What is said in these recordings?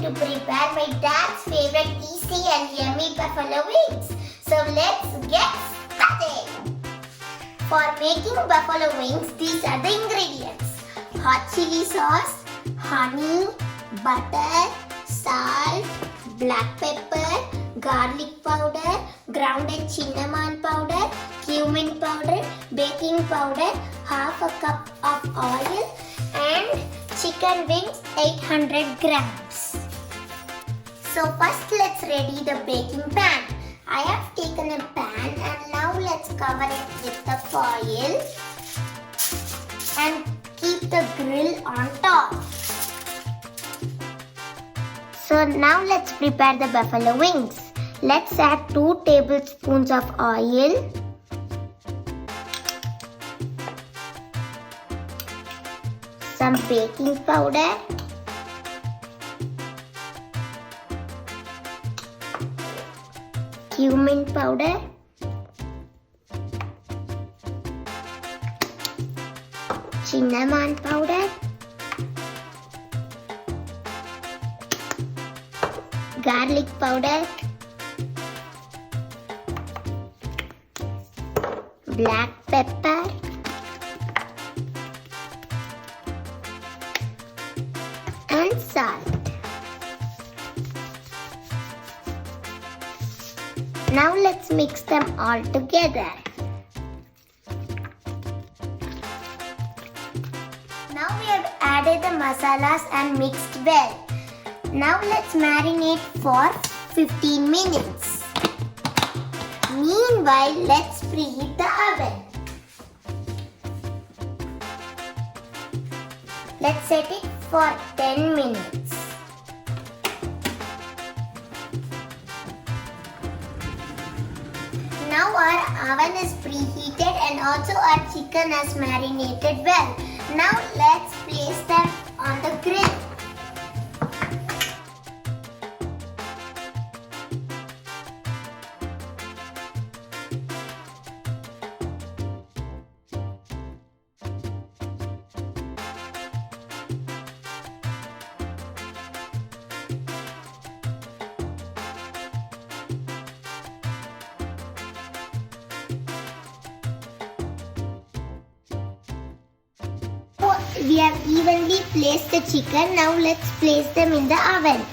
to prepare my dad's favorite easy and yummy buffalo wings. So let's get started. For making buffalo wings, these are the ingredients. Hot chili sauce, honey, butter, salt, black pepper, garlic powder, grounded cinnamon powder, cumin powder, baking powder, half a cup of oil and chicken wings 800 grams. So first let's ready the baking pan. I have taken a pan and now let's cover it with the foil and keep the grill on top. So now let's prepare the buffalo wings. Let's add 2 tablespoons of oil, some baking powder, cumin powder, cinnamon powder, garlic powder, black pepper, and salt. Now let's mix them all together. Now we have added the masalas and mixed well. Now let's marinate for 15 minutes. Meanwhile, let's preheat the oven. Let's set it for 10 minutes. Now our oven is preheated and also our chicken has marinated well. Now let's place them on the grill. We have evenly placed the chicken. Now let's place them in the oven.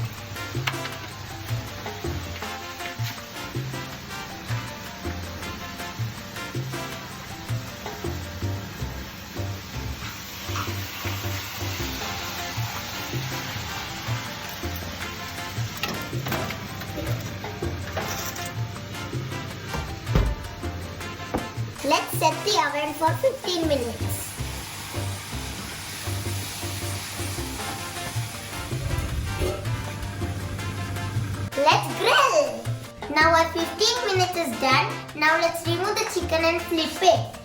Let's set the oven for 15 minutes. Let's grill. Now our 15 minutes is done. Now let's remove the chicken and flip it.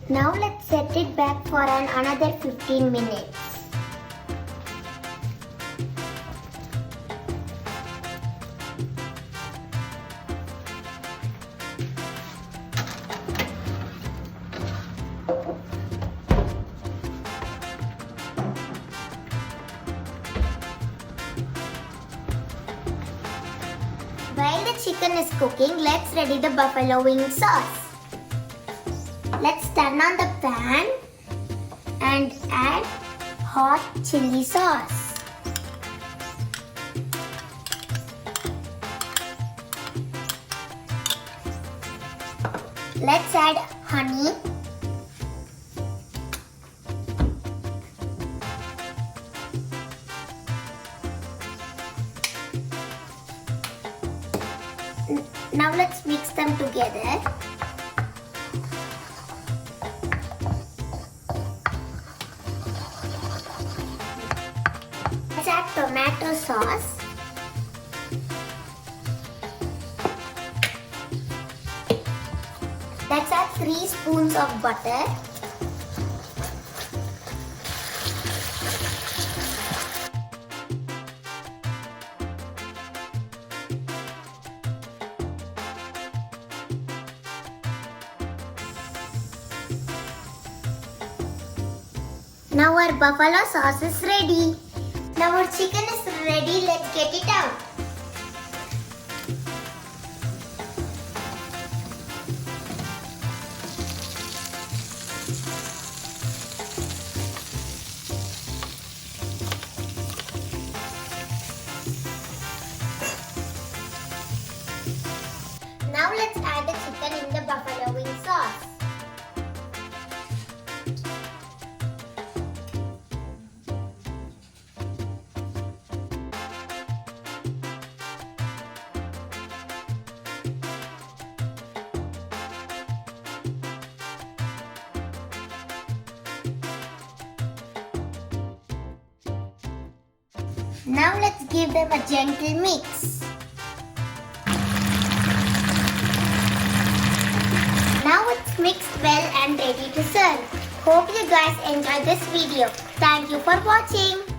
Now let's set it back for another 15 minutes. While the chicken is cooking, let's ready the buffalo wing sauce. Let's turn on the pan and add hot chili sauce. Let's add honey, now let's mix them together. tomato sauce. Let's add 3 spoons of butter. Now our buffalo sauce is ready. Now our chicken is ready. Let's get it out. Now let's add the chicken in the buffalo wing sauce. Now let's give them a gentle mix. Now it's mixed well and ready to serve. Hope you guys enjoyed this video. Thank you for watching.